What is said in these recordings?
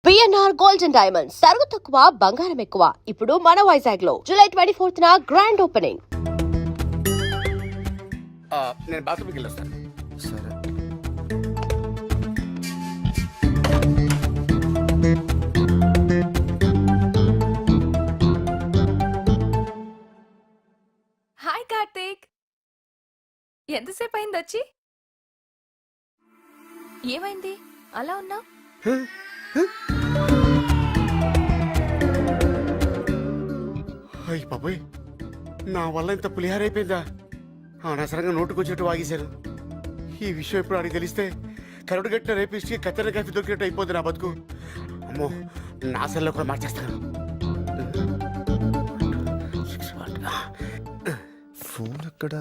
BNR gold and diamonds తరుగు తక్కువ బంగారం ఎక్కువ. ఇప్పుడు మన వైజాగ్ లో జూలై 24th గ్రాండ్ ఓపెనింగ్. నేను బాత్రూమ్కి వెళ్ళొస్తాను. సరే. హాయ్ కార్తీక్, ఎంతసేపు అయింది వచ్చి? ఏమైంది అలా ఉన్నావు? అయ్యి బాబోయ్, నా వల్ల ఇంత పులిహార అయిపోయిందా? అనవసరంగా నోటుకొచ్చేట్టు వాగేశారు. ఈ విషయం ఎప్పుడు అడిగి తెలిస్తే కరుడు గట్టిన రేపిస్ట్కి కత్తెర కాఫీ దొరికినట్టు అయిపోద్ది నా బతుకు. అమ్మో, నా సెల్లో కూడా మార్చేస్తాను. ఫోన్ ఎక్కడ?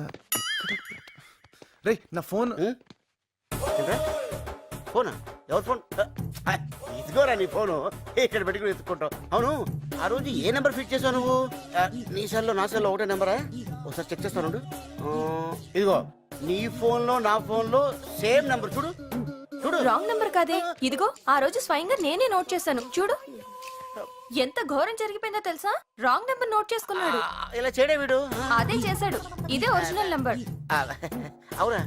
రే నా ఫోన్. ఫోనా? ఎవరు ఫోన్? ఇదిగోరా నీ ఫోను. ఇక్కడ పెట్టుకుని ఎత్తుకుంటావు. అవును, ఆ రోజు ఏ నెంబర్ ఫిట్ చేసావు నువ్వు? నీ సెల్లో నా సెల్లో ఒకటే నెంబరా? ఒకసారి చెక్ చేస్తాను. ఇదిగో నీ ఫోన్ లో నా ఫోన్ లో సేమ్ నెంబర్. చూడు చూడు. రాంగ్ నెంబర్ కాదే, ఇదిగో ఆ రోజు స్వయంగా నేనే నోట్ చేశాను. చూడు ఎంత ఘోరం జరిగిపోయిందో తెలుసా? రాంగ్ నెంబర్ నోట్ చేసుకున్నాడు. ఇలా చేయడే వీడు. అదే చేశాడు. ఇదే ఒరిజినల్ నెంబర్. అవునా?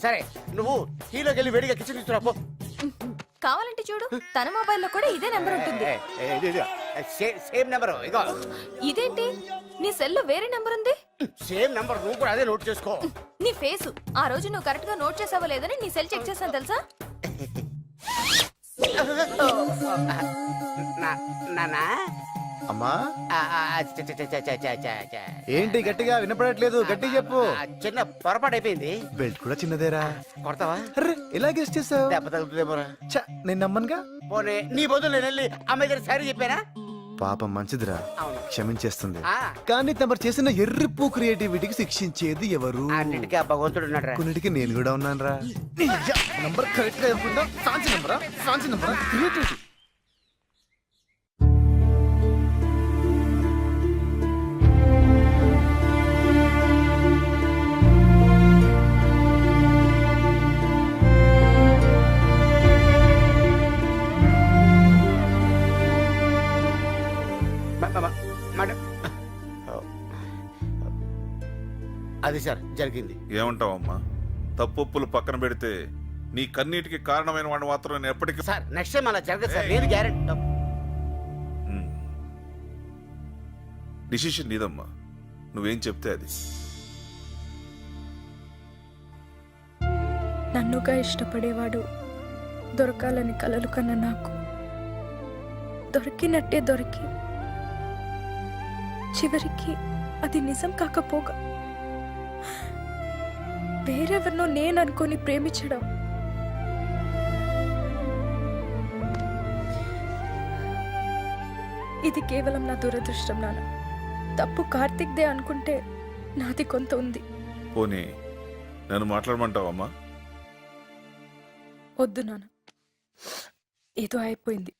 సరే, నువ్వు టీలోకి వెళ్ళి వేడిగా కిచెన్ తీసుకురా పో. కావాలంటే చూడు, తన మొబైల్లో కూడా ఇదే నెంబర్ ఉంటుంది. Same number. ఇగో ఇదేంటి, నీ సెల్లో వేరే నెంబర్ ఉంది? సేమ్ నెంబర్, నువ్వు కూడా అదే నోట్ చేసుకో. నీ ఫేసు ఆ రోజు నువ్వు కరెక్ట్ గా నోట్ చేసావో లేదని నీ సెల్ చెక్ చేశాను తెలుసా? నానా అమ్మా, చ, చ, చ, చ, చ, చ, చ, చ. ఏంటి గట్టిగా వినపడట్లేదు? గట్టి చెప్పు. చిన్న పొరపాటు అయిపోయింది. బెల్ట్ కూడా చిన్నదేరా. కొడతావా? అర్రే ఇలా గెస్ట్ చేసావు? దెబ్బ తగులుతుందేమోరా. ఛ, నేను నమ్మనుగా. పోనీ నీ బదులు నేను వెళ్ళి అమ్మాయి దగ్గర సారీ చెప్పానా? పాపం మంచిదిరా, అవును. క్షమించేస్తుంది. ఆ, కానీ తమరు చేసిన ఎర్రిప్పు క్రియేటివిటీకి శిక్షించేది ఎవరు? అన్నిటికీ ఆ భగవంతుడు ఉన్నాడు. కొన్నిటికి నేను కూడా ఉన్నాను రా. నంబర్ కరెక్ట్ గా ఇవ్వకుండా ఫ్యాన్సీ నంబరా? ఫ్యాన్సీ నంబరా? క్రియేటివిటీ. అది సార్ జరిగింది. ఏమంటావమ్మా? తప్పులు పక్కన పెడితే నీ కన్నీటికి కారణమైన వాడిని మాత్రం నేను ఎప్పటికీ. సార్ నెక్స్ట్ టైం అలా జరగదు సార్, నేను గ్యారెంటీ. డిసిషన్ నీదమ్మా, నువ్వేం చెప్తే అది. నన్నుగా ఇష్టపడేవాడు దొరకాలని కలలు కన్న నాకు దొరికినట్టే దొరికి చివరికి అది నిజం కాకపోగా వేరెవరినో నేను అనుకొని ప్రేమించడం ఇది కేవలం నా దురదృష్టం నాన్న. తప్పు కార్తిక్దే అనుకుంటే నాది కొంత ఉంది. పోనీ నన్ను మాట్లాడమంటావమ్మా? వద్దు నాన్న, ఏదో అయిపోయింది.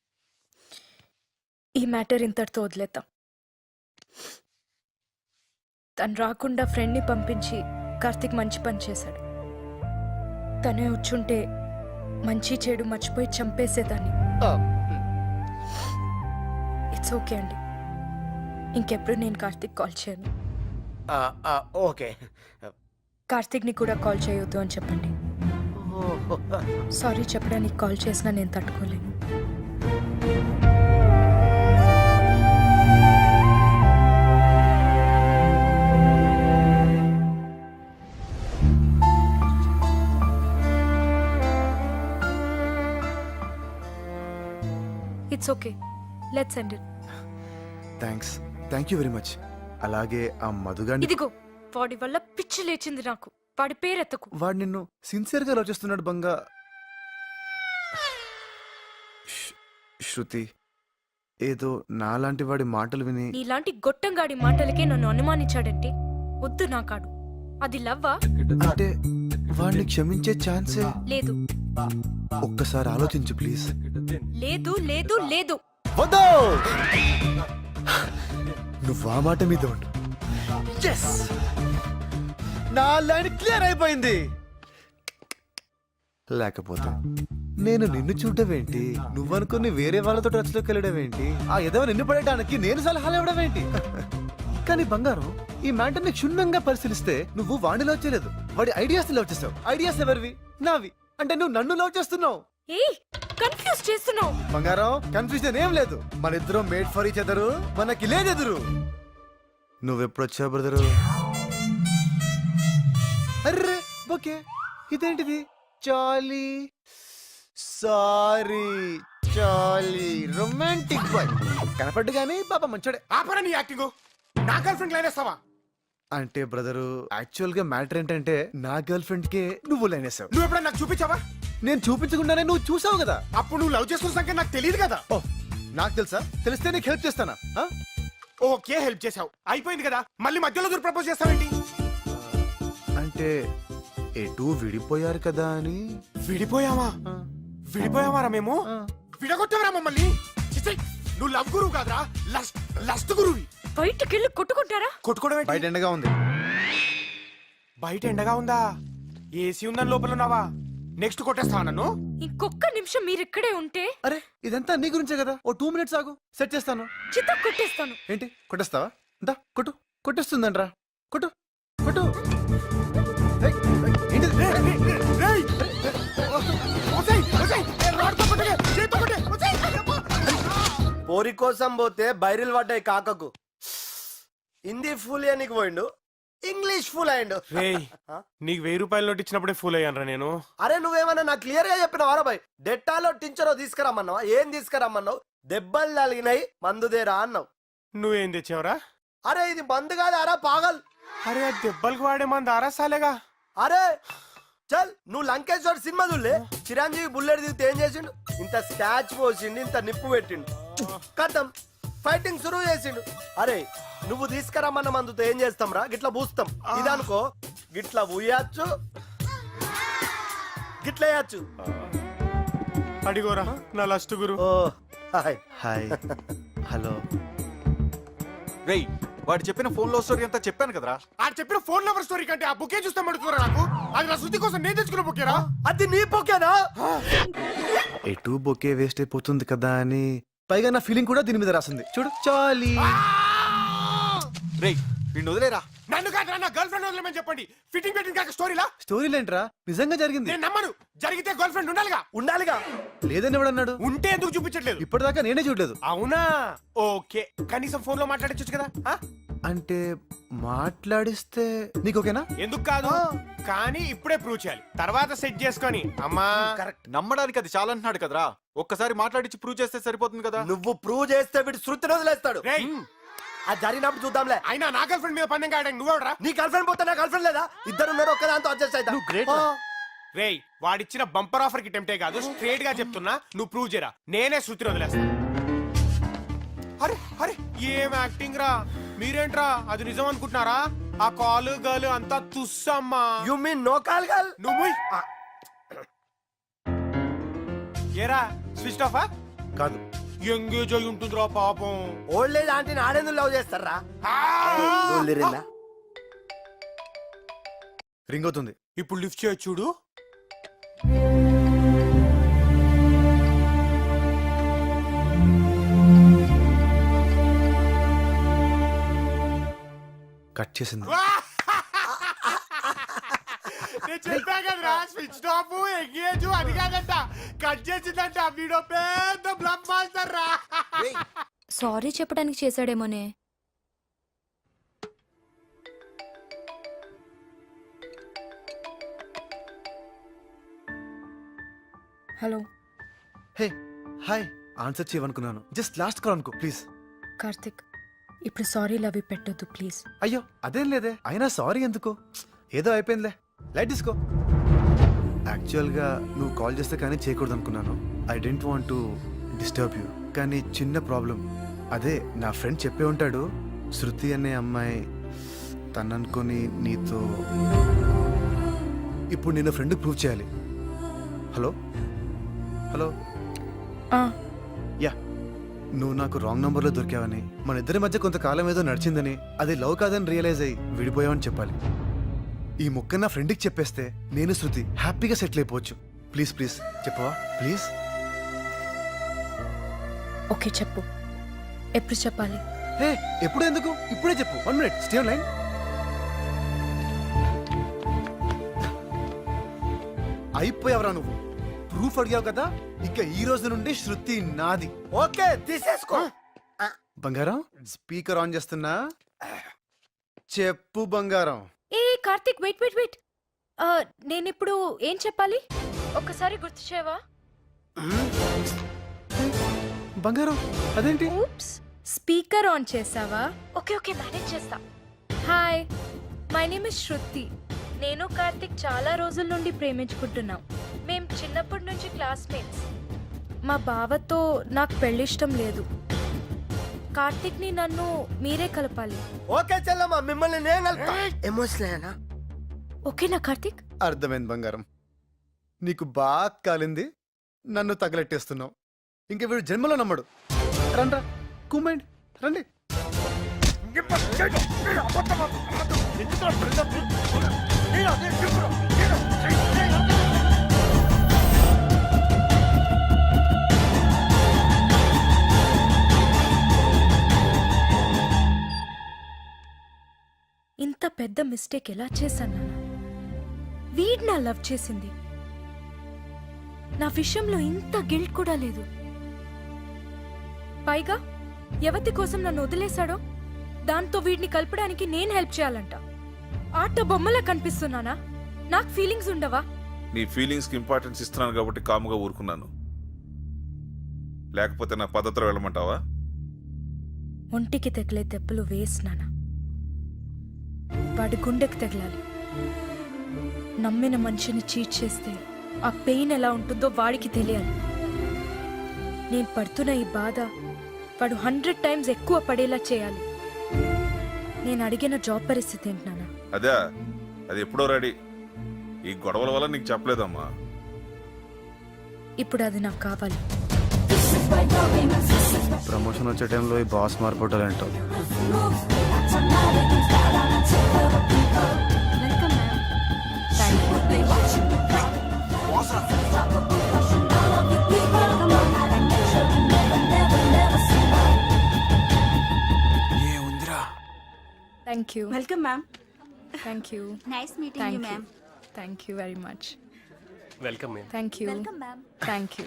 ఈ మ్యాటర్ ఇంతటితో వదిలేద్దాం. తను రాకుండా ఫ్రెండ్ని పంపించి కార్తిక్ మంచి పని చేశాడు. తనే వచ్చుంటే మంచి చెడు మర్చిపోయి చంపేసేదాన్ని. ఇట్స్ ఓకే అండి, ఇంకెప్పుడు నేను కార్తిక్ కాల్ చేయను. ఓకే. కార్తిక్ని కూడా కాల్ చేయొద్దు అని చెప్పండి. సారీ చెప్పడానికి కాల్ చేసినా నేను తట్టుకోలేను. It's okay, let's end it. Thank you very much. అలాగే ఆ మధుగాని. ఇదిగో వాడి వల్ల పిచ్చి లేచింది నాకు. వాడి పేరెత్తకు. వాడు నిన్ను సిన్సియర్ గా లవ్ చేస్తున్నాడు బంగా. శృతి, ఏదో నాలాంటి వాడి మాటలు విని. నీలాంటి గొట్టంగాడి మాటలకే నన్ను అనుమానించాడంటే వద్దు నాకాడు. అది లవ్వా? అంటే వాడిని క్షమించే ఛాన్సే లేదు. ఒక్కసారి ఆలోచించు ప్లీజ్. లేదు లేదు లేదు. వద్దు, నువ్వు ఆ మాట మీద ఉండు. yes! నా లైన్ క్లియర్ అయిపోయింది. లేకపోతే నేను నిన్ను చూడటమేంటి, నువ్వనుకుని వేరే వాళ్ళతో టచ్ లోకి వెళ్ళడం ఏంటి, ఆ ఎదవ నిన్ను పడేయడానికి నేను సలహాలు ఇవ్వడం ఏంటి? కానీ బంగారం, ఈ మ్యాటర్ ని క్షుణ్ణంగా పరిశీలిస్తే నువ్వు వాడిని లవ్ చేయలేదు, వాడి ఐడియాస్ లవ్ చేస్తావు. ఐడియాస్ ఎవరివి? నావి. అంటే నువ్వు నన్ను లవ్ చేస్తున్నావు. ఏయ్ కన్ఫ్యూజ్ చేస్తున్నావు. బంగారం, కన్ఫ్యూజన్ ఏం లేదు. మన ఇద్దరం మేడ్ ఫర్ ఈచ్ అదరు, మనకి లేదెదురు. నువ్వెప్పుడొచ్చావు బ్రదరు? అర్రే ఓకే, ఇదేంటిది? చాలీ సారీ చాలీ రొమాంటిక్ బాయ్. కనపడ్డు గానీ పాప మంచోడే. ఆపరా నీ యాక్టింగ్. నా గర్ల్ ఫ్రెండ్ లైన్ వేస్తావా? అంటే బ్రదరు, యాక్చువల్ గా మ్యాటర్ ఏంటంటే నా గర్ల్ ఫ్రెండ్ కే నువ్వు లైన్ వేసావు. నువ్వు ఎప్పుడైనా నాకు చూపించావా? నేను చూపించకుండానే నువ్వు చూసావు కదా. అప్పుడు నువ్వు లవ్ చేసుకున్న సంఖ్య నాకు తెలియదు కదా. ఓ, నాకు తెలుసా? తెలిస్తే నీకు హెల్ప్ చేస్తానా? ఆ? ఓకే, హెల్ప్ చేసావు, అయిపోయింది కదా. మళ్ళీ మధ్యలో దూరం ప్రపోజ్ చేస్తావేంటి? అంటే ఎటు విడిపోయారు కదా అని. విడిపోయావా? విడిపోయావారా మేము? విడగొట్టావరా మమ్మల్ని? చిచ్చీ, నువ్వు లవ్ గురువు కాదురా, లస్ట్ గురువి. బయటికి వెళ్ళి కొట్టుకుంటారా? కొట్టుకోవడం ఏంటి? బయట ఎండగా ఉంది. బయట ఎండగా ఉందా? ఏసీ ఉందని లోపల ఉన్నావా? నెక్స్ట్ కొట్టేస్తావా నన్ను? ఇంకొక్క నిమిషం మీరు ఇక్కడే ఉంటే అరే ఇదంతా నీ గురించే కదా. ఓ 2 minutes ఆగు, సెట్ చేస్తాను. చిత్త కొట్టేస్తాను. ఏంటి కొట్టేస్తావా? దా కొట్టు. కొట్టేస్తుందంట్రా. కొట్టు కొట్టు. ఏయ్, ఏయ్, ఏంటిది? రేయ్! ఒసేయ్, ఒసేయ్, రాడ్తో కొట్టకే, చేత్తో కొట్టే, ఒసేయ్! పోరి కోసం పోతే బైరిల్ పడ్డాయి కాకకు. హిందీ ఫుల్ నీకు పోయిండు, ఇంగ్లీష్ ఫుల్ అయ్యిండు. రేయ్, నీకు 1000 రూపాయల నోట్ ఇచ్చినప్పుడే ఫుల్ అయ్యానరా నేను. అరే నువ్వేమన్నా నాకు క్లియర్ గా చెప్పినావా బాయ్? డెట్టాలో టించరో తీసుకురమ్మన్నావా? ఏం తీసుకురమ్మన్నావు? దెబ్బలు తగిలినాయి మందుదేరా అన్నావు. నువ్వేం తెచ్చావురా? అరే ఇది మందు కాదు అరా పాగల్. అరే ఆ దెబ్బలకు వాడే మంది ఆరాసాలేగా. అరే చల్, నువ్వు లంకేశ్వర్ సినిమా చూడలే? చిరంజీవి బుల్లెట్ దిగితే ఏం చేసిండు? ఇంత స్కాచ్ పోసిండు, ఇంత నిప్పు పెట్టిండు, కథం ఫైటింగ్ సురువు చేసిండు. అరే నువ్వు తీసుకురమ్మన్న మందుతో ఏం చేస్తాం రా? గిట్లా పూస్తాం. ఇదనుకో గిట్లా ఊయచ్చు, గిట్లా వేయచ్చు. అడిగోరా నా లస్ట్ గురు. ఓ హాయ్. హాయ్. హలో. రేయ్, వాడు చెప్పిన ఫోన్ లో స్టోరీ అంతా చెప్పాను కదరా. ఆ చెప్పిన ఫోన్ నెంబర్ స్టోరీ కంటే ఆ బుకే చూస్తే మడుతురా నాకు. అది నా శృతి కోసం నేను తెచ్చుకున్న బుకేరా. అది నీ పొకేనా? ఎటు బొకే వేస్ట్ అయిపోతుంది కదా అని. పైగా నా ఫీలింగ్ కూడా దీని మీద రాసింది చూడు. చాలీ. రేయ్, వీడిని వదిలేరా. నన్ను కాదురా, నా గర్ల్ ఫ్రెండ్ వదిలేమని చెప్పండి. ఫిట్టింగ్ పెట్టింగ్ కాక స్టోరీలా? స్టోరీలేంట్రా, నిజంగా జరిగింది. నేను నమ్మను. జరిగితే గర్ల్ ఫ్రెండ్ ఉండాలిగా. ఉండాలిగా. లేదని ఎవడన్నాడు? ఉంటే ఎందుకు చూపించట్లేదు? ఇప్పటిదాకా నేనే చూడలేదు. అవునా? ఓకే, కనీసం ఫోన్ లో మాట్లాడచ్చు కదా. ఆ? అంటే మాట్లాడిస్తే నీకు ఓకేనా? ఎందుకు కాదు, కానీ ఇప్పుడే ప్రూవ్ చేయాలి, తర్వాత సెట్ చేసుకొని. అమ్మా కరెక్ట్. నమ్మడానికి అది చాలా అంటున్నాడు కదరా. ఒక్కసారి మాట్లాడించి ప్రూవ్ చేస్తే సరిపోతుంది కదా. నువ్వు ప్రూవ్ చేస్తే వీడు శృతిని వదిలేస్తాడు. రేయ్, అది జరిగినప్పుడు చూద్దాంలే. అయినా నా గర్ల్ ఫ్రెండ్ మీద పందెం కాయడానికి నువ్వెవడరా? నీ గర్ల్ ఫ్రెండ్ పోతే నా గర్ల్ ఫ్రెండ్ లేదా? ఇద్దరు ఉన్నారు, ఒక్క దాంతో అడ్జస్ట్ అవుతా. నువ్వు great రా. రేయ్, వాడిచ్చిన బంపర్ ఆఫర్ కి టెంప్టే కాదు, స్ట్రేట్ గా చెప్తున్నా, నువ్వు ప్రూవ్ చేయరా, నేనే శృతిని వదిలేస్తా. అరే అరే, ఏం యాక్టింగ్ రా మీరేంట్రా? అది నిజం అనుకుంటున్నారా? ఆ కాలు గర్ల్ అంతా తుస్సమ్మా. You mean no call girl? నువ్వు ఏరా స్విచ్ ఆఫా? కాదు. ఎంగేజ్ అయి ఉంటుందిరా పాపం. ఓల్డ్ ఏజ్ ఆంటీని ఆడేందుకు లవ్ చేస్తారా? రింగ్ అవుతుంది. ఇప్పుడు లిఫ్ట్ చేయొచ్చు చూడు. కట్ చేసింది. నేను చెప్పా కదరా, స్విచ్ ఆఫ్ ఎంగేజ్ అది కాదంట, కట్ చేసిందంట. వీడో పెద్ద బ్లఫ్ మాస్టర్ రా. సారీ చెప్పడానికి చేశాడేమోనే. Hello hey hi. ఆన్సర్ చేయవనుకున్నాను. జస్ట్ లాస్ట్ కాల్ అనుకో ప్లీజ్. కార్తిక్, ఇప్పుడు సారీ లవి పెట్టొద్దు ప్లీజ్. అయ్యో అదేం లేదే. అయినా సారీ ఎందుకు? ఏదో అయిపోయిందిలే, లైట్ తీసుకో. యాక్చువల్గా నువ్వు కాల్ చేస్తే కానీ చేయకూడదు అనుకున్నాను. I don't want to disturb you. కానీ చిన్న ప్రాబ్లం. అదే నా ఫ్రెండ్ చెప్పే ఉంటాడు, శృతి అనే అమ్మాయి తననుకొని నీతో. ఇప్పుడు నేను ఫ్రెండ్ ప్రూవ్ చేయాలి. Hello hello. యా, నువ్వు నాకు రాంగ్ నంబర్లో దొరికావని, మన ఇద్దరి మధ్య కొంతకాలం ఏదో నడిచిందని, అది లవ్ కాదని రియలైజ్ అయ్యి విడిపోయావని చెప్పాలి. ఈ ముక్క నా ఫ్రెండ్కి చెప్పేస్తే నేను శృతి హ్యాపీగా సెటిల్ అయిపోవచ్చు. ప్లీజ్ ప్లీజ్ చెప్పవా ప్లీజ్. ఓకే చెప్పు, ఎప్పుడు చెప్పాలి? హే ఎప్పుడు ఎందుకు, ఇప్పుడే చెప్పు. 1 minute, స్టే ఆన్ లైన్. అయిపోయావరా నువ్వు. ప్రూఫ్ అడిగావు కదా, ఇక ఈ రోజు నుండి శృతి నాది. ఓకే తీసేసుకో. బంగారం స్పీకర్ ఆన్ చేస్తున్నా, చెప్పు బంగారం. ఏ కార్తిక్, వెయిట్ వెయిట్ వెయిట్. నేనిప్పుడు ఏం చెప్పాలి, ఒక్కసారి గుర్తు చేయవా? బంగారం అదేంటి? ఊప్స్, స్పీకర్ ఆన్ చేసావా? ఓకే ఓకే, మేనేజ్ చేస్తా. హాయ్, మై నేమ్ ఇస్ శృతి. నేను కార్తిక్ చాలా రోజుల నుండి ప్రేమించుకుంటున్నాం. మేం చిన్నప్పటి నుంచి క్లాస్మేట్స్. మా బావతో నాకు పెళ్ళిష్టం లేదు. కార్తిక్ని నన్ను మీరే కలపాలి. ఓకే చెల్లమ్మ, మిమ్మల్ని నేను కలుపుతా. ఎమోషనల్ ఓకేనా కార్తిక్? అర్థమైంది బంగారం. నీకు బాగా కాలింది, నన్ను తగలెట్టేస్తున్నావు. ఇంక వీడు జన్మలో నమ్మడు. రండ్రా కూమెండి, రండి. ఇంత పెద్ద మిస్టేక్ ఎలా చేశాను నాన్న? వీడ్ నా లవ్ చేసింది. నా విషయంలో ఇంత గిల్ట్ కూడా లేదు. పైగా ఎవతి కోసం నన్ను వదిలేశాడో దాంతో వీడిని కలపడానికి నేను హెల్ప్ చేయాలంట. ఆట బొమ్మలా కనిపిస్తున్నానా? నాకు ఫీలింగ్స్ ఉండవా? నీ ఫీలింగ్స్కి ఇంపార్టెన్స్ ఇస్తున్నాను కాబట్టి కాముగా ఊరుకున్నాను. లేకపోతే నా పద్ధతిలో వెళ్ళమంటావా? ఒంటికి తగిలే దెబ్బలు వేసినానా, వాడి గుండెకి తగలాలి. నమ్మిన మనిషిని చీట్ చేస్తే ఆ పెయిన్ ఎలా ఉంటుందో వాడికి తెలియాలి. నేను పడుతున్న ఈ బాధ వాడు 100 times ఎక్కువ పడేలా చేయాలి. నేను అడిగిన జాబ్ పరిస్థితి ఏంటి నాన్న? అదే, అది ఎప్పుడో రెడీ. ఈ గొడవల వల్ల నీకు చెప్పలేదమ్మా. ఇప్పుడు అది నాకు కావాలి. ప్రమోషన్ వచ్చే టైంలో ఈ బాస్ మార్పుటాలంటావు. Thank you. Welcome ma'am. Thank you. Nice meeting thank you you. Ma'am. Thank you very much. Welcome ma'am. Thank you. Welcome ma'am. Thank you.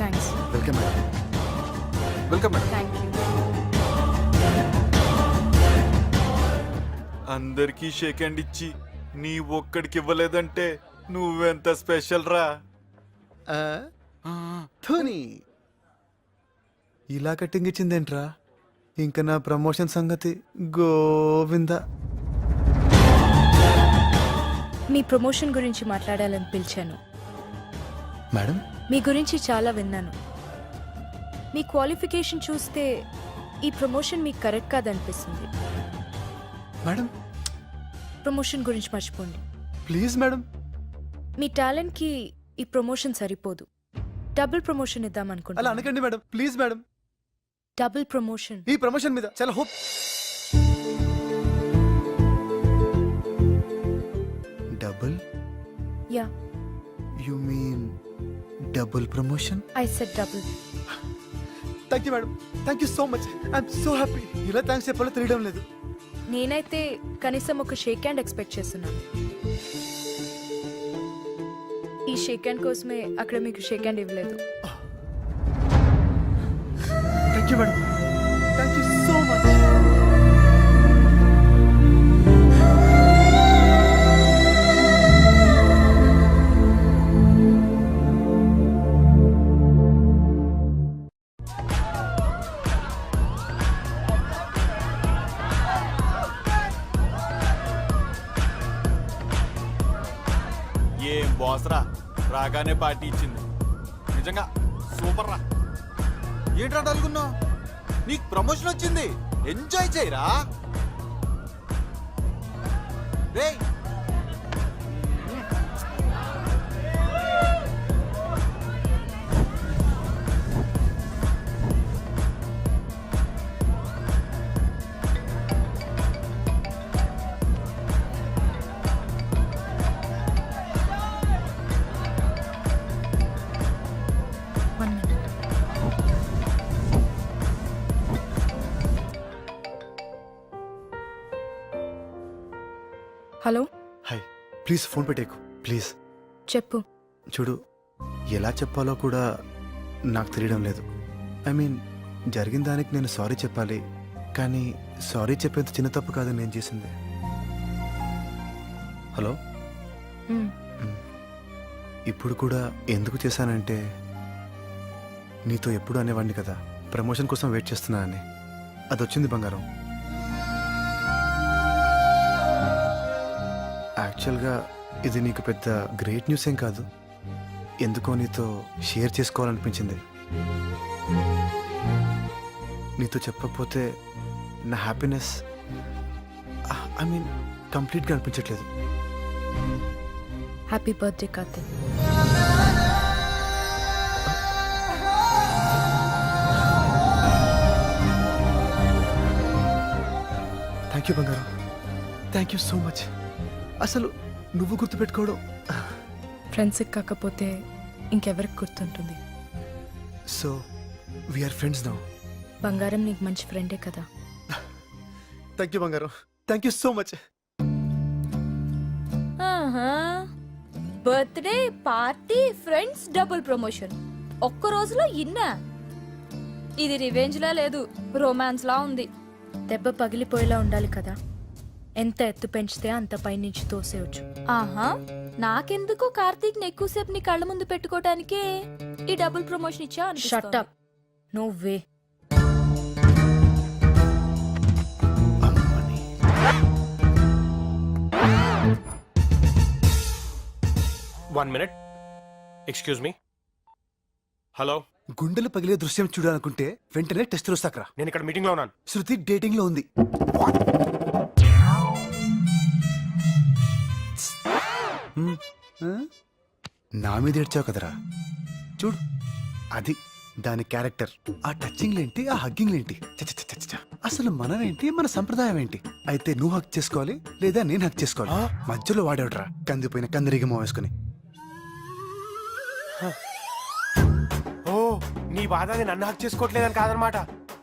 Thanks. Welcome madam. Welcome madam. Thank you. అందరికీ shake hand ఇచ్చి నీ ఒక్కడికి ఇవ్వలేదంటే నువ్వెంత special రా. ధోని ఇలా cutting ఇచ్చిందేంట్రా? ఇంకా నా promotion సంగతి గోవిందా. మీ ప్రమోషన్ గురించి మాట్లాడాలని పిలిచాను. మేడం మీ గురించి చాలా విన్నాను. మీ క్వాలిఫికేషన్ చూస్తే ఈ ప్రమోషన్ మీకు కరెక్ట్ కాదనిపిస్తుంది. మేడం ప్రమోషన్ గురించి మర్చిపోండి. Please madam. మీ టాలెంట్కి ఈ ప్రమోషన్ సరిపోదు. డబుల్ ప్రమోషన్ ఇద్దాం అలా అనుకుంటున్నాను. అనకండి madam, please madam. Double promotion. ఈ ప్రమోషన్ మీద చాలా hope. Double? Yeah, you mean double promotion? I said double. Thank you madam, thank you so much. I'm so happy. ఇలా థ్యాంక్స్ చెప్పాలో తెలియడం లేదు. నేనైతే కనీసం ఒక షేక్ హ్యాండ్ ఎక్స్పెక్ట్ చేస్తున్నాను. ఈ షేక్ హ్యాండ్ కోసమే అక్కడ మీకు షేక్ హ్యాండ్ ఇవ్వలేదు. Thank you madam, thank you so much. ఏం బాస్ రా, రాగానే పార్టీ ఇచ్చింది. నిజంగా సూపర్ రా. ఏంట్రా అనుకున్నావు? నీకు ప్రమోషన్ వచ్చింది, ఎంజాయ్ చేయరా. రేయ్ హలో హాయ్ ప్లీజ్ ఫోన్ పెట్టేకు ప్లీజ్. చెప్పు. చూడు ఎలా చెప్పాలో కూడా నాకు తెలియడం లేదు. ఐ మీన్ జరిగిన దానికి నేను సారీ చెప్పాలి, కానీ సారీ చెప్పేంత చిన్న తప్పు కాదు నేను చేసింది. హలో మ్, ఇప్పుడు కూడా ఎందుకు చేశానంటే నీతో ఎప్పుడు అనేవాడిని కదా ప్రమోషన్ కోసం వెయిట్ చేస్తున్నా అని. అది వచ్చింది బంగారం. యాక్చువల్గా ఇది నీకు పెద్ద గ్రేట్ న్యూస్ ఏం కాదు, ఎందుకో నీతో షేర్ చేసుకోవాలనిపించింది. నీతో చెప్పకపోతే నా హ్యాపీనెస్ ఐ మీన్ కంప్లీట్గా అనిపించట్లేదు. Happy birthday Karthik. Thank you బంగారం, థ్యాంక్ యూ సో మచ్. అసలు నువ్వు గుర్తుపెట్టుకోవడం. ఫ్రెండ్స్కి కాకపోతే ఇంకెవరికి గుర్తుంటుంది? So we're friends now. బంగారం నీకు మంచి ఫ్రెండే కదా. థ్యాంక్ యూ బంగారం, thank you so much. Birthday party friends double promotion ఒక్క రోజులో ఇన్నా. ఇది రివెంజ్ లా లేదు, రొమాన్స్ లా ఉంది. దెబ్బ పగిలిపోయేలా ఉండాలి కదా. ఎంత ఎత్తు పెంచితే అంత పైనుంచి తోసేయచ్చు. ఆహా, నాకెందుకో కార్తీక్ ని ఎక్కువసేపు నీ కళ్ళ ముందు పెట్టుకోవడానికే ఈ డబుల్ ప్రమోషన్ ఇచ్చా. Shut up. No way. 1 minute. Excuse me. Hello, గుండెలు పగిలే దృశ్యం చూడాలనుకుంటే వెంటనే టెస్ట్ రోజుతాకరా. నేను ఇక్కడ మీటింగ్ లో ఉన్నాను. శృతి డేటింగ్ లో ఉంది. నా మీద ఏడ్చావు కదరా, చూడు అది దాని క్యారెక్టర్. ఆ టచింగ్ ఏంటి, ఆ హగ్గింగ్ ఏంటి, అసలు మనమేంటి, మన సంప్రదాయం ఏంటి? అయితే నువ్వు హక్ చేసుకోవాలి లేదా నేను హక్ చేసుకోవాలి. మధ్యలో వాడేవడరా కందిపోయిన కందిరిగమో వేసుకుని. ఓ, నీ బాధ అది నన్ను హక్ చేసుకోవట్లేదని కాదనమాట,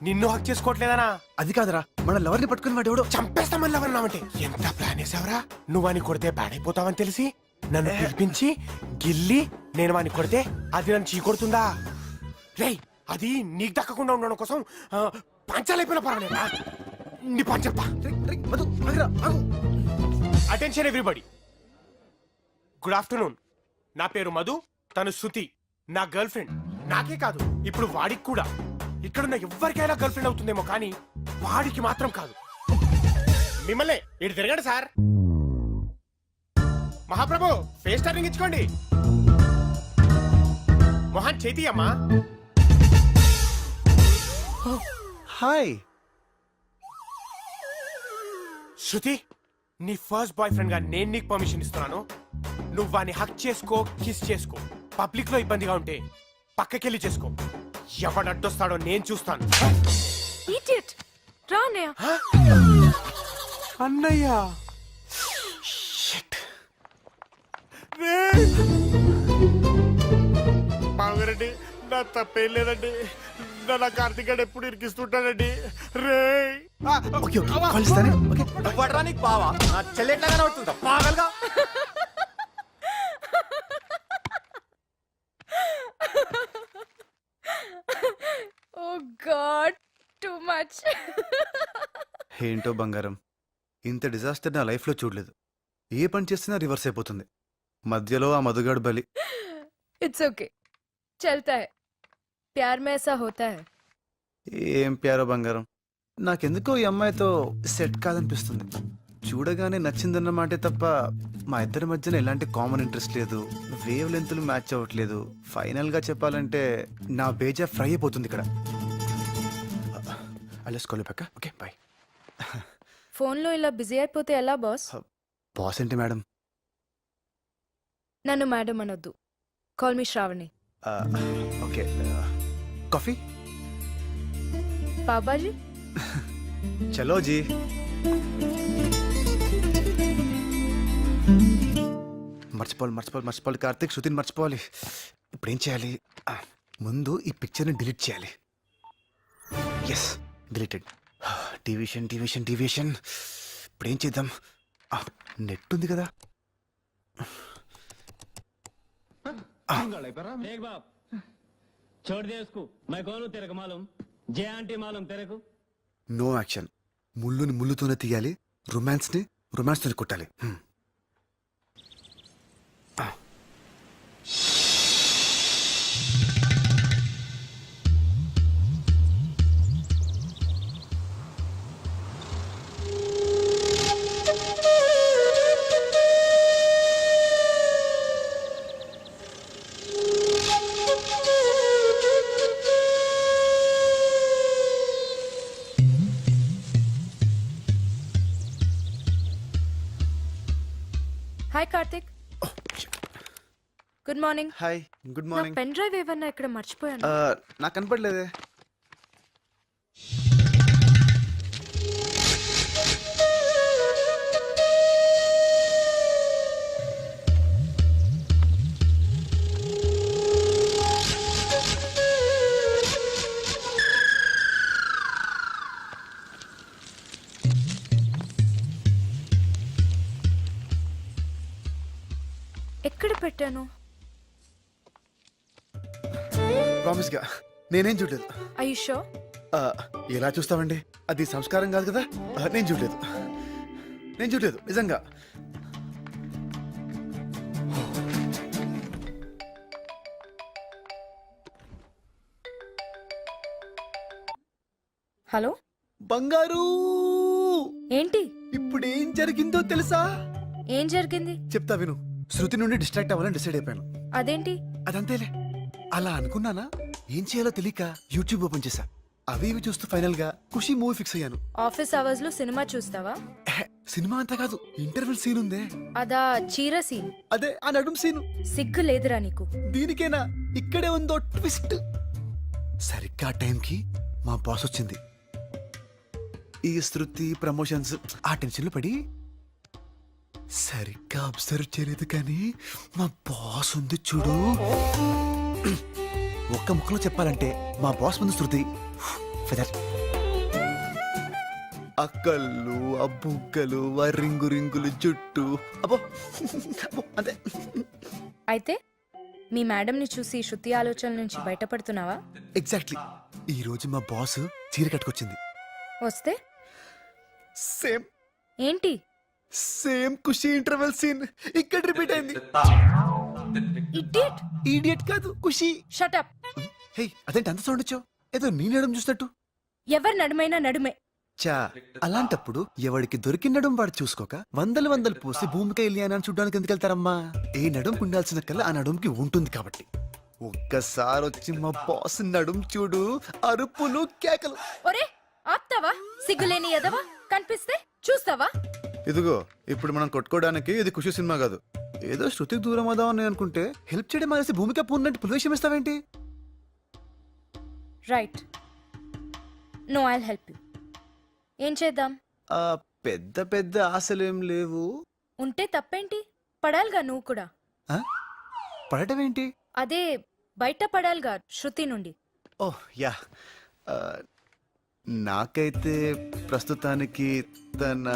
నిన్ను హక్ చేసుకోవట్లేదనా? అది కాదురా, మన లవర్ని పట్టుకుని వాడేవాడు. చంపేస్తామని లవన్నావంటే ఎంత ప్లాన్ వేసావరా? నువ్వు అని కొడితే బ్యాడ్ అయిపోతావని తెలిసి నన్ను పిలిపించి గిల్లి నేను వాని కొడితే అది నన్ను చీకొడుతుందా? రేయ్, అది నీకు దక్కకుండా ఉండడం కోసం పంచాలైపోయిన పర్వాలేదా? నీ పంచప్ప. Attention everybody. Good afternoon. నా పేరు మధు, తను శృతి, నా గర్ల్ ఫ్రెండ్. నాకే కాదు, ఇప్పుడు వాడికి కూడా. ఇక్కడున్న ఎవరికైనా గర్ల్ ఫ్రెండ్ అవుతుందేమో కానీ వాడికి మాత్రం కాదు. మిమ్మల్ని ఇటు తిరగండి సార్. మహాప్రభు, ఫేస్ టర్నింగ్ ఇచ్చుకోండి. మొహన్ చేతి అమ్మా. హాయ్ శృతి, నీ ఫస్ట్ బాయ్ ఫ్రెండ్ గా నేను నీకు పర్మిషన్ ఇస్తున్నాను. నువ్వు వాడిని హక్ చేసుకో, కిస్ చేసుకో. పబ్లిక్ లో ఇబ్బందిగా ఉంటే పక్కకెళ్ళి చేసుకో. ఎవడు అడ్డొస్తాడో నేను చూస్తాను. ఇడియట్. రా అన్నయ్య. అన్నయ్య, బావగారండి, నా తప్పేం లేదండి. నా కార్తీక్ గడు ఎప్పుడు ఇరికిస్తుంటాడండి. రే ఓకే ఓకే కాల్ ఇస్తానే. ఓకే నీకు బావా నా చెల్లి ఎట్లాగానే అవుతుందా పాగలుగా? ఓ గాడ్, టూ మచ్. ఏంటో బంగారం, ఇంత డిజాస్టర్ నా లైఫ్లో చూడలేదు. ఏ పని చేసినా రివర్స్ అయిపోతుంది. మధ్యలో ఆ మధుగాడు బలి. ఇట్స్ ఓకే, చల్తా హై. ప్యార్ మే ఐసా హోతా హై. ఏం ప్యారో బంగారం, నాకెందుకో ఈ అమ్మాయితో సెట్ కాదనిపిస్తుంది. చూడగానే నచ్చిందన్నమాటే తప్ప మా ఇద్దరి మధ్యన ఎలాంటి కామన్ ఇంట్రెస్ట్ లేదు, వేవ్ లెంత్లు మ్యాచ్ అవ్వట్లేదు. ఫైనల్గా చెప్పాలంటే నా బేజా ఫ్రై అయిపోతుంది ఇక్కడ. అలెసుకోలేపాక ఓకే బాయ్. ఫోన్లో ఇలా బిజీ అయిపోతే ఎలా బాస్? బాస్ ఏంటి మేడం? నన్ను మేడం అనొద్దు. Call me Shravani. Okay, coffee? బాబాజీ. చలో జీ. మర్చిపోవాలి కార్తీక్, శృతిని మర్చిపోవాలి. ఇప్పుడు ఏం చేయాలి? ముందు ఈ పిక్చర్ని డిలీట్ చేయాలి. Yes, deleted. డివిషన్. ఇప్పుడు ఏం చేద్దాం? నెట్ ఉంది కదా. देख बाप छोड़ दे उसको मैं कौन हूँ तेरे को मालूम जे आंटी मालूम तेरे को నో యాక్షన్. ముళ్ళుని ముళ్ళుతోనే తీయాలి, రొమాన్స్ని రొమాన్స్తోనే కొట్టాలి. Hi Karthik. Good morning. Hi, good నా మార్నింగ్. పెన్ డ్రైవ్ ఏమన్నా ఇక్కడ మర్చిపోయాను. నాకు కనపడలేదే. ఎక్కడ పెట్టాను? ప్రామిస్ గా నేనేం చూడలేదు. I show? ఎలా చూస్తామండి, అది సంస్కారం కాదు కదా. నేను చూడలేదు, నేను చూడలేదు నిజంగా. హలో బంగారు, ఏంటి? ఇప్పుడు ఏం జరిగిందో తెలుసా? ఏం జరిగింది? చెప్తా విను. శృతి నుండి డిస్ట్రాక్ట్ అవ్వాలని డిసైడ్ అయిపోయాను. అదేంటి? అదంతేలే. అలా అనుకున్నానా, ఏం చేయాలో తెలియక యూట్యూబ్ ఓపెన్ చేశా. అవి ఇవి చూస్తూ ఫైనల్ గా ఖుషి మూవీ ఫిక్స్ అయ్యాను. ఆఫీస్ అవర్స్ లో సినిమా చూస్తావా? సినిమా అంతా కాదు, ఇంటర్వెల్ సీన్ ఉందే, అదా చీర సీన్? అదే ఆ నడుం సీను. సిగ్గు లేదురా నీకు? దీనికేనా ఇక్కడే ఉందో ట్విస్ట్. సరిగ్గా టైంకి మా బాస్ వచ్చింది. ఈ శృతి ప్రమోషన్స్ ఆ టెన్షన్ లో పడి సరిగ్గా అబ్జర్వ్ చేయలేదు, కానీ మా బాస్ ఉంది చూడు. ఒక్క ముక్కలో చెప్పాలంటే మా బాస్ ముందు శృతి ఫెదర్. అక్కళ్ళు, ఆ బుగ్గలు, ఆ రింగు రింగులు జుట్టు, అబ్బో అబ్బో, అంతే. అయితే మీ మేడంని చూసి శృతి ఆలోచనల నుంచి బయటపడుతున్నావా? ఎగ్జాక్ట్లీ. ఈ రోజు మా బాస్ చీర కట్టుకొచ్చింది. వస్తే సేమ్ ఏంటి? సేమ్ ఖుషి ఇంటర్వెల్ సీన్ ఇక్కడ రిపీట్ అయింది. ఇడియట్. ఈడియట్ కాదు, ఖుషి. Shut up. హే, అదేంటి అంత సౌండ్ వచ్చావు? ఏదో నీ నడుము చూసినట్టు. ఎవరి నడుమైనా నడుమే. చా, అలాంటప్పుడు ఎవడికి దొరికిన నడుము వాడు చూసుకోక వందలు వందలు పోసి భూమికి వెళ్ళి అని చూడడానికి ఎందుకు వెళ్తారమ్మా? ఏ నడుము ఉండాల్సిన కల్లా ఆ నడుముకి ఉంటుంది కాబట్టి. ఒక్కసారి వచ్చి మా బాస్ నడుము చూడు, అరుపులు కేకలు. ఒరే ఆప్తావా? సిగ్గులేని ఎదవా కనిపిస్తే చూస్తావా? ఇదిగో, ఇప్పుడు మనం కొట్టుకోవడానికి ఇది ఖుషి సినిమా కాదు. ఏదో శృతికి దూరం అవుదామని అనుకుంటే హెల్ప్ చేయడం మానేసి భూమిక పూర్ణంటే పులివేషం ఇస్తావేంటి? Right. No, I'll help you. ఏం చేద్దాం? పెద్ద పెద్ద ఆశలేం లేవు. ఉంటే తప్పేంటి? పడాలిగా నువ్వు కూడా. ఆ? పడటం ఏంటి? అదే బయట పడాలిగా శృతి నుండి. ఓహ్ యా. ఆ, నాకైతే ప్రస్తుతానికి తన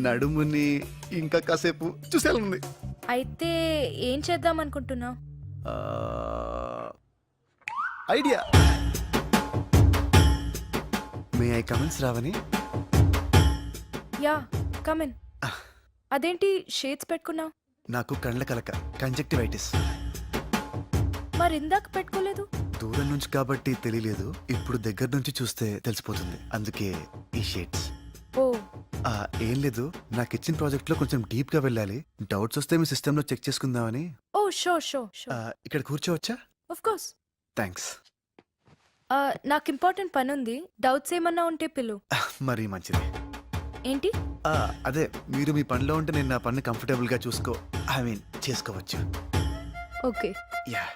నడుముని ఇంకా కాసేపు చూసేయాలనుంది. అయితే ఏం చేద్దాం అనుకుంటున్నావు? ఐడియా. మే ఐ కమెంట్స్ రావని? Yeah, come in. అదేంటి షేడ్స్ పెట్టుకున్నావు? నాకు కళ్ళ కలక, కంజక్టివైటిస్. మరి ఇందాక పెట్టుకోలేదు? దూరం నుంచి కాబట్టి తెలియలేదు, ఇప్పుడు దగ్గర నుంచి చూస్తే తెలిసిపోతుంది, అందుకే ఈ షేడ్స్. ఓ, ఏం లేదు, నాకు ఇచ్చిన ప్రాజెక్ట్ లో కొంచెం డీప్ గా వెళ్ళాలి. డౌట్స్ వస్తే మీ సిస్టమ్ లో చెక్ చేసుకుందామని. Oh show show show. ఇక్కడ కూర్చోవచ్చా? Of course. థ్యాంక్స్. నాకు ఇంపార్టెంట్ పని ఉంది, డౌట్స్ ఏమన్నా ఉంటే పిలు. మరీ మంచిది. ఏంటి? అదే, మీరు మీ పనిలో ఉంటే నేను నా పని కంఫర్టబుల్ గా చేసుకోవచ్చు. ఓకే. యా.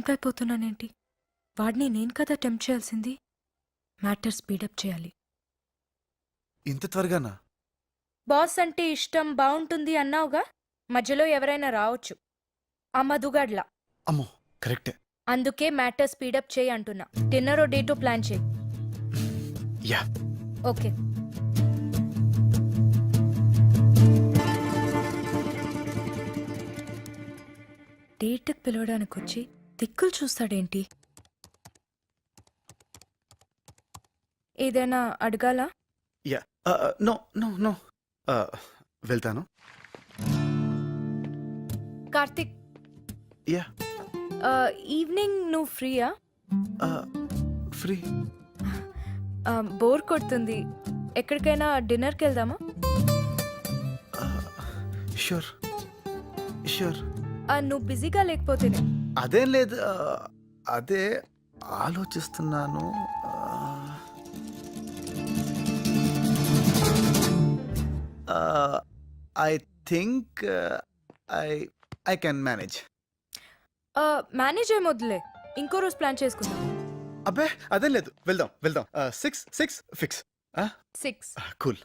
బ్లాంక్ అయిపోతున్నానేంటి? వాడిని నేను కదా టెంప్ట్ చేయాల్సింది. మ్యాటర్ స్పీడప్ చేయాలి. ఇంత త్వరగానా? బాస్ అంటే ఇష్టం, బాగుంటుంది అన్నావుగా, మధ్యలో ఎవరైనా రావచ్చు. ఆ మధుగాడ్లా. అమ్మో కరెక్టే. అందుకే మ్యాటర్ స్పీడప్ చేయి అంటున్నా. డిన్నర్ డేటో ప్లాన్ చేయి. యా. ఓకే. డేట్కి పిలవడానికి వచ్చి దిక్కులు చూస్తాడేంటి? ఏదైనా అడగాలా? యా. No no no. వెళ్తాను. కార్తిక్, యా. ఈవినింగ్ నువ్వు ఫ్రీయా? ఫ్రీ. బోర్ కొడుతుంది. ఎక్కడికైనా డిన్నర్కి వెళ్దామా? Sure sure. నువ్వు బిజీగా లేకపోతేనే. అదేం లేదు. అదే ఆలోచిస్తున్నాను. I think I can manage. Manage ఏమొద్దులే, ఇంకో రోజు ప్లాన్ చేసుకుందాం. అబ్బే అదేం లేదు, వెళ్దాం వెళ్దాం. 6 ఫిక్స్. 6. కూల్.